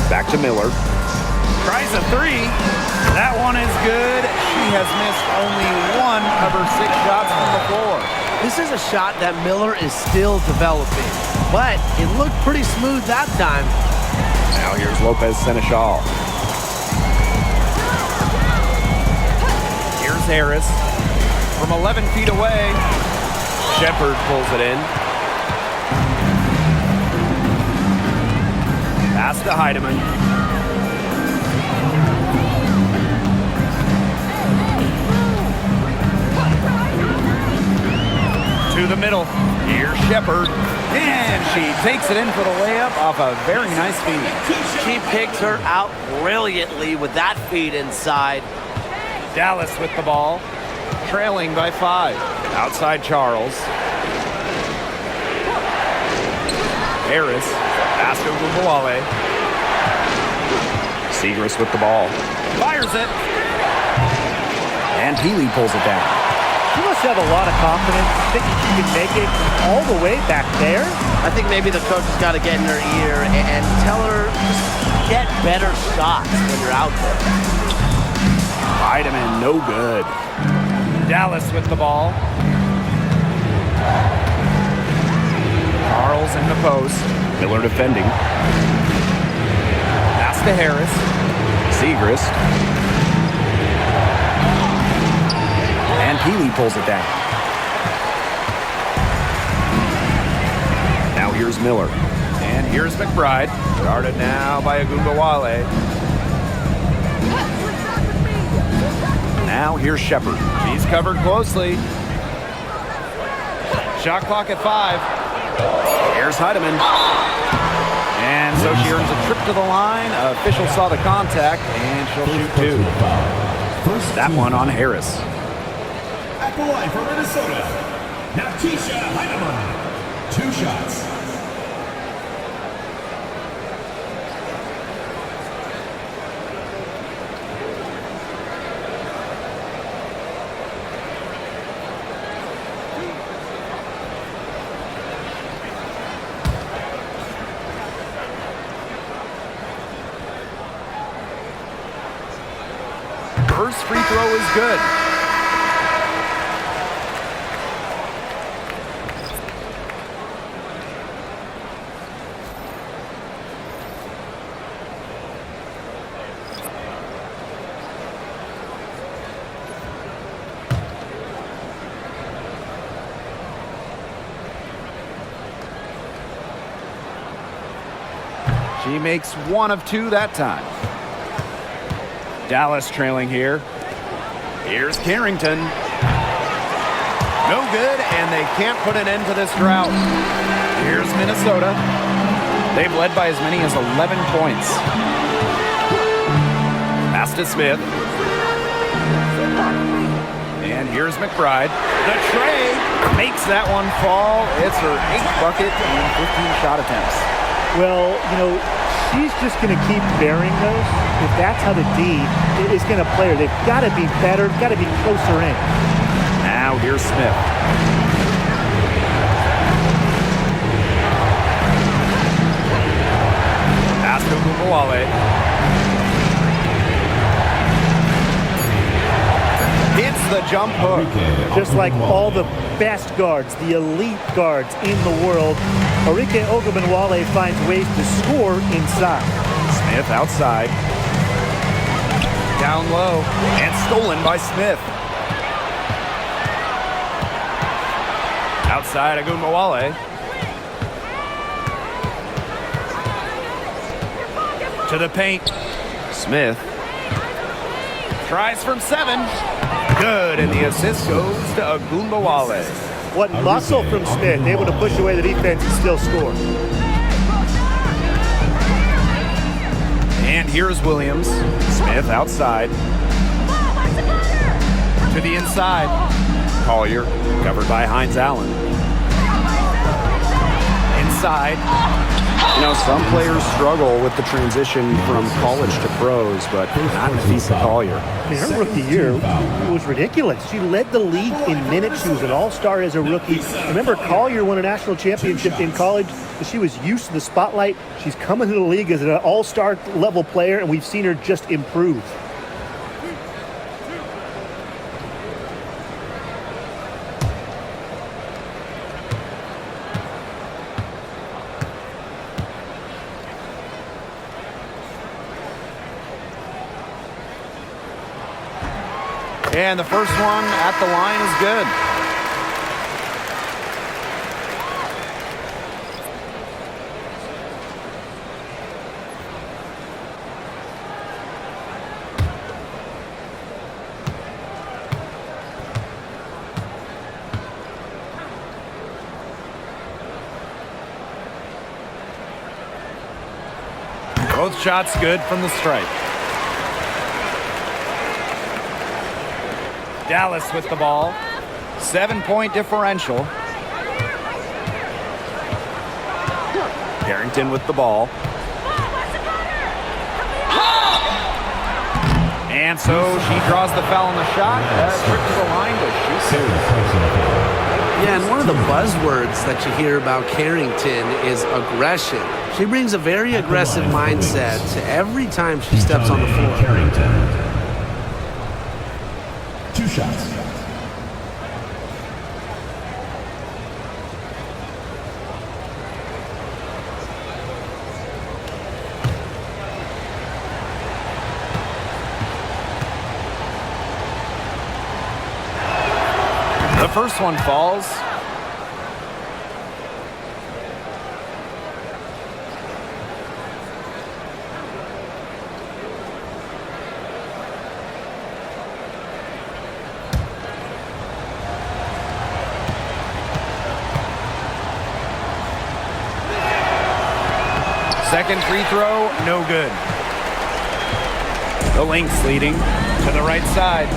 Back to Miller. Tries a three. That one is good. She has missed only one of her 6 shots from the floor. This is a shot that Miller is still developing, but it looked pretty smooth that time. Now here's Lopez Seneschal. Here's Harris from 11 feet away. Shepard pulls it in. Pass to Heidemann. To the middle. Here's Shepard. And she takes it in for the layup off a very nice feed. She picked her out brilliantly with that feed inside. Dallas with the ball. Trailing by 5. Outside Charles. Harris. Pass to Gumawale. Segrist with the ball. Fires it. And Healy pulls it down. She must have a lot of confidence, thinking she can make it all the way back there. I think maybe the coach has got to get in her ear and tell her just get better shots when you're out there. Heidemann, no good. Dallas with the ball. Charles in the post. Miller defending. Pass to Harris. Segrist. And Healy pulls it down. Now here's Miller. And here's McBride. Guarded now by Agundawale. Now here's Shepard. She's covered closely. Shot clock at 5. Here's Heidemann. And so she earns a trip to the line. Official saw the contact, and she'll shoot 2. That one on Harris. At the line for Minnesota, Natisha Heidemann. 2 shots. First free throw is good. She makes 1 of 2 that time. Dallas trailing here. Here's Carrington. No good, and they can't put an end to this drought. Here's Minnesota. They've led by as many as 11 points. Pass to Smith. And here's McBride. The tray makes that one fall. It's her 8th bucket in 15 shot attempts. Well, you know, she's just going to keep bearing those. If that's how the D is going to play her, they've got to be better, got to be closer in. Now here's Smith. Pass to Gumawale. jump hook. Just like all the best guards, the elite guards in the world, Arike Ogunbowale finds ways to score inside. Smith outside. Down low. And stolen by Smith. Outside Ogunbowale. To the paint. Smith tries from 7. Good, and the assist goes to Ogunbowale. What muscle from Smith, able to push away the defense and still score. And here's Williams. Smith outside. To the inside. Collier, covered by Hines Allen. Inside. You know, some players struggle with the transition from college to pros, but not Nafisa Collier. I mean, her rookie year was ridiculous. She led the league in minutes. She was an all-star as a rookie. Remember, Collier won a national championship in college, but she was used to the spotlight. She's coming to the league as an all-star level player, and we've seen her just improve. And the first one at the line is good. Both shots good from the stripe. Dallas with the ball. 7-point differential. Carrington with the ball. And so she draws the foul on the shot. Trip to the line to shoot. Yeah, and one of the buzzwords that you hear about Carrington is aggression. She brings a very aggressive mindset to every time she steps on the floor. Carrington. 2 shots. The first one falls. Second free throw, no good. The Lynx leading to the right side.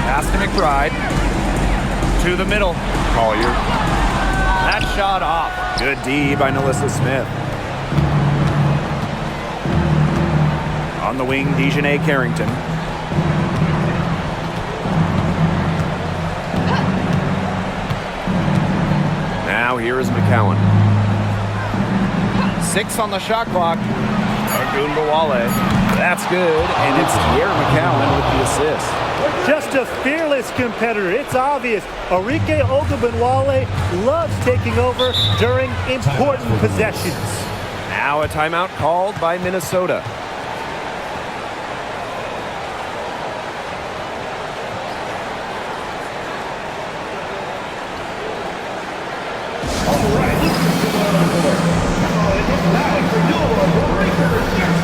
Pass to McBride. To the middle. Collier. That shot off. Good D by Nalissa Smith. On the wing, Dejanay Carrington. Now here is McCowan. 6 on the shot clock. Ogunbowale. That's good. And it's Tierra McCowan with the assist. Just a fearless competitor. It's obvious. Arike Ogunbowale loves taking over during important possessions. Now a timeout called by Minnesota. All right, let's get to the board. It's time for your Breakers Next.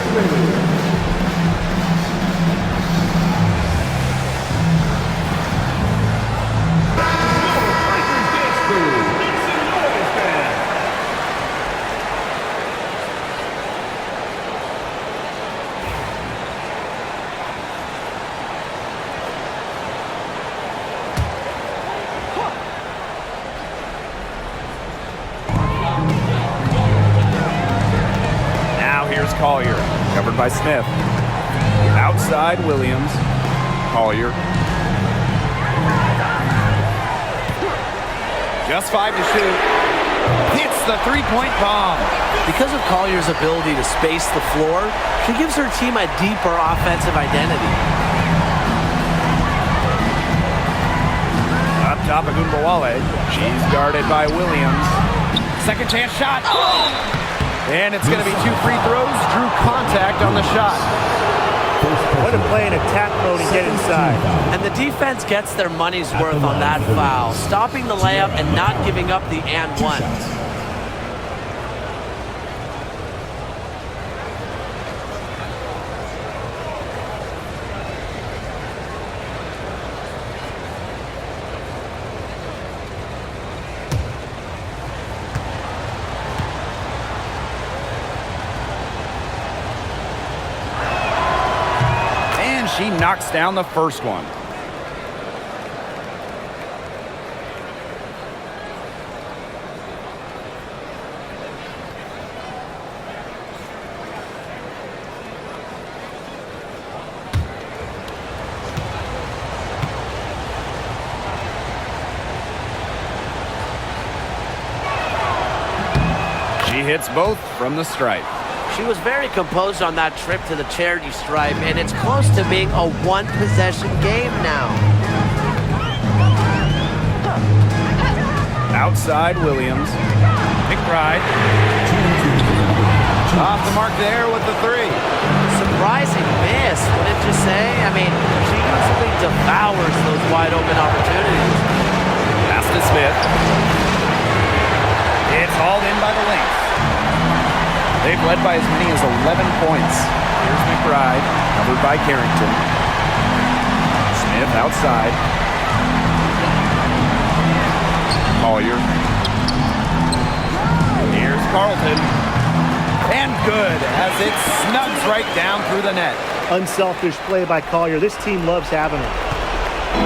Collier, covered by Smith. Outside Williams. Collier. Just 5 to shoot. Hits the three-point bomb. Because of Collier's ability to space the floor, she gives her team a deeper offensive identity. top, Agunbowale. She's guarded by Williams. Second chance shot. And it's going to be 2 free throws. Drew contact on the shot. Way to play in attack mode and get inside. And the defense gets their money's worth on that foul, stopping the layup and not giving up the and one. She knocks down the first one. She hits both from the stripe. She was very composed on that trip to the charity stripe, and it's close to being a one-possession game now. Outside Williams. McBride. Off the mark there with the 3. Surprising miss, wouldn't you say? I mean, she usually devours those wide-open opportunities. Pass to Smith. It's hauled in by the Lynx. They've led by as many as 11 points. Here's McBride, covered by Carrington. Smith outside. Collier. Here's Carlton. And good, as it snugs right down through the net. Unselfish play by Collier. This team loves having him.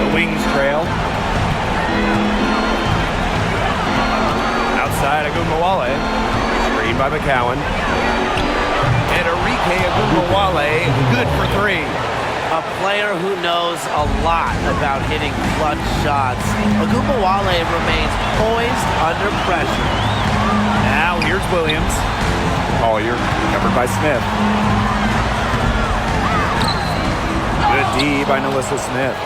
The Wings trail. Outside Agunbowale. Screen by McCowan. And Enrique Agunbowale, good for 3. A player who knows a lot about hitting clutch shots. Agunbowale remains poised under pressure. Now here's Williams. Collier, covered by Smith. Good D by Nalissa Smith.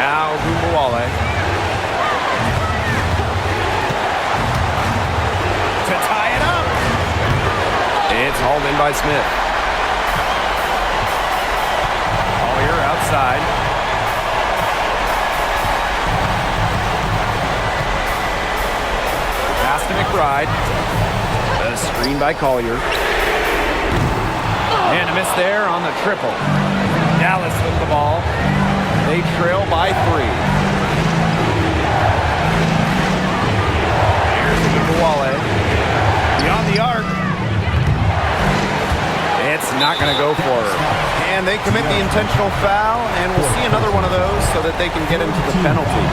Now Agunbowale. To tie it up. It's hauled in by Smith. Collier outside. Pass to McBride. A screen by Collier. And a miss there on the triple. Dallas with the ball. They trail by 3. Here's Agunbowale. Beyond the arc. It's not going to go for her. And they commit the intentional foul, and we'll see another one of those so that they can get into the penalty.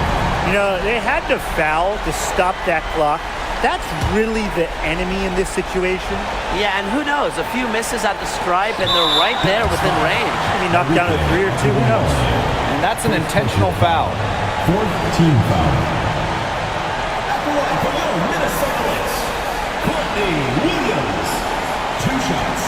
You know, they had to foul to stop that clock. That's really the enemy in this situation. Yeah, and who knows? A few misses at the stripe, and they're right there within range. Maybe knock down a 3 or 2, who knows? And that's an intentional foul. 4th team foul. At the line for the Minnesota Lynx, Courtney Williams. 2 shots.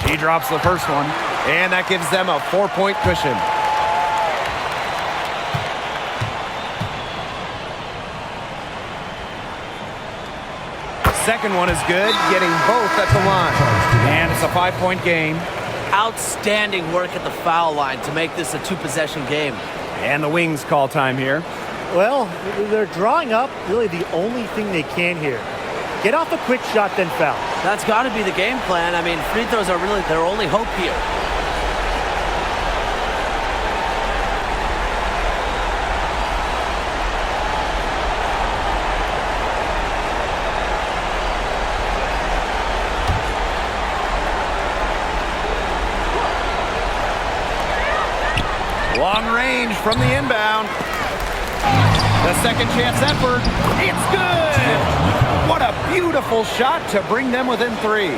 He drops the first one, and that gives them a 4-point cushion. Second one is good, getting both at the line. And it's a 5-point game. Outstanding work at the foul line to make this a 2-possession game. And the Wings call time here. Well, they're drawing up really the only thing they can here. Get off a quick shot, then foul. That's got to be the game plan. I mean, free throws are really their only hope here. Long range from the inbound. The second chance effort. It's good. What a beautiful shot to bring them within 3.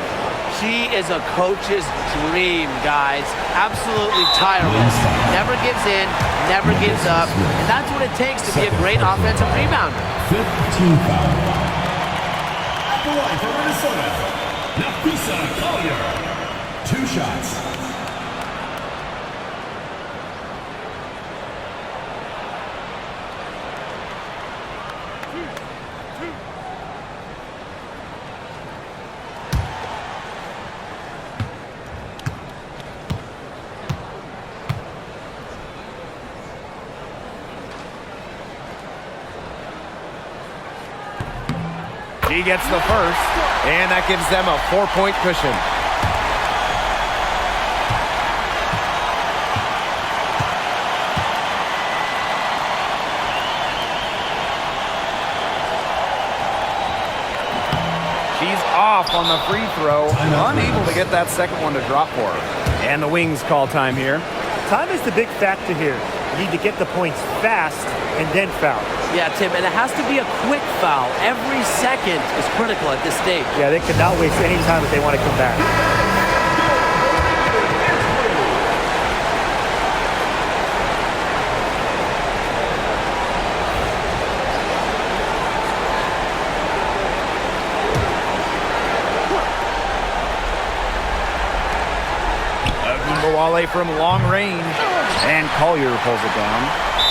She is a coach's dream, guys. Absolutely tireless. Never gives in, never gives up. And that's what it takes to be a great offensive rebounder. 5th team foul. At the line for Minnesota, Napisa Collier. 2 shots. She gets the first, and that gives them a 4-point cushion. She's off on the free throw, unable to get that second one to drop for her. And the Wings call time here. Time is the big factor here. You need to get the points fast and then foul. Yeah, Tim, and it has to be a quick foul. Every second is critical at this stage. Yeah, they cannot waste any time if they want to come back. Wale from long range, and Collier pulls it down.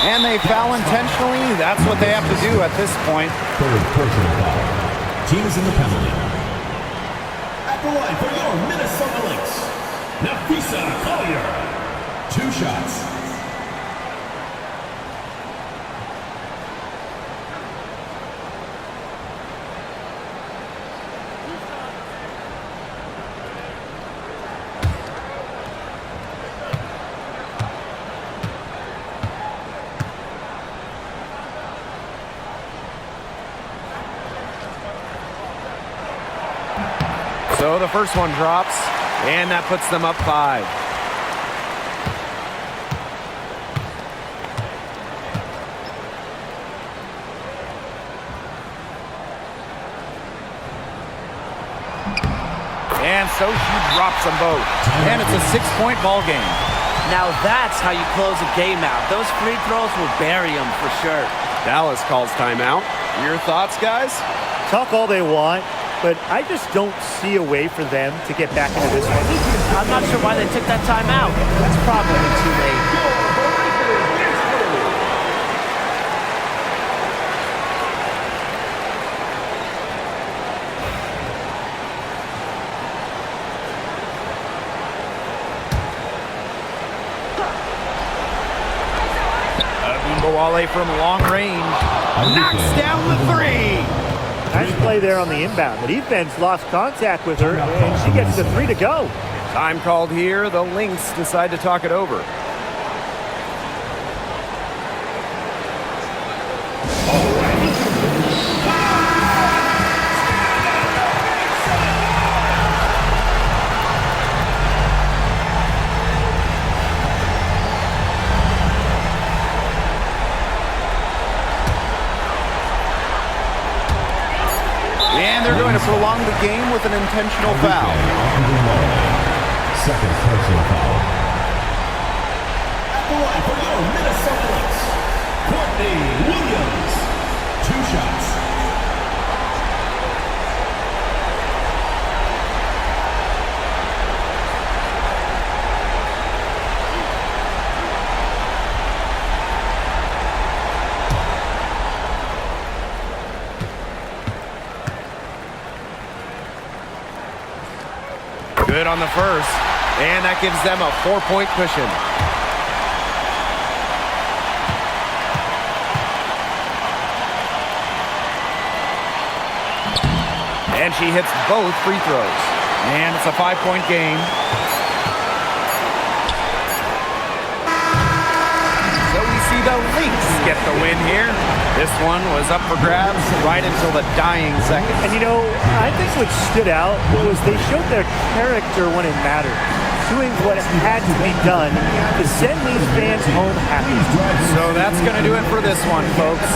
And they foul intentionally. That's what they have to do at this point. 3rd personal foul. Team is in the penalty. At the line for your Minnesota Lynx, Napisa Collier. 2 shots. So the first one drops, and that puts them up 5. And so she drops them both. And it's a 6-point ball game. Now that's how you close a game out. Those free throws will bury them for sure. Dallas calls timeout. Your thoughts, guys? Talk all they want, but I just don't see a way for them to get back into this one. I'm not sure why they took that time out. That's probably too late. Wale from long range knocks down the 3. Nice play there on the inbound. The defense lost contact with her, and she gets the 3 to go. Time called here. The Lynx decide to talk it over. And they're going to prolong the game with an intentional foul. 2nd personal foul. At the line for your Minnesota Lynx, Courtney Williams. 2 shots. Good on the first, and that gives them a 4-point cushion. And she hits both free throws. And it's a 5-point game. So we see the Lynx get the win here. This one was up for grabs right until the dying second. And you know, I think what stood out was they showed their character when it mattered, doing what had to be done to send these fans home happy. So that's going to do it for this one, folks.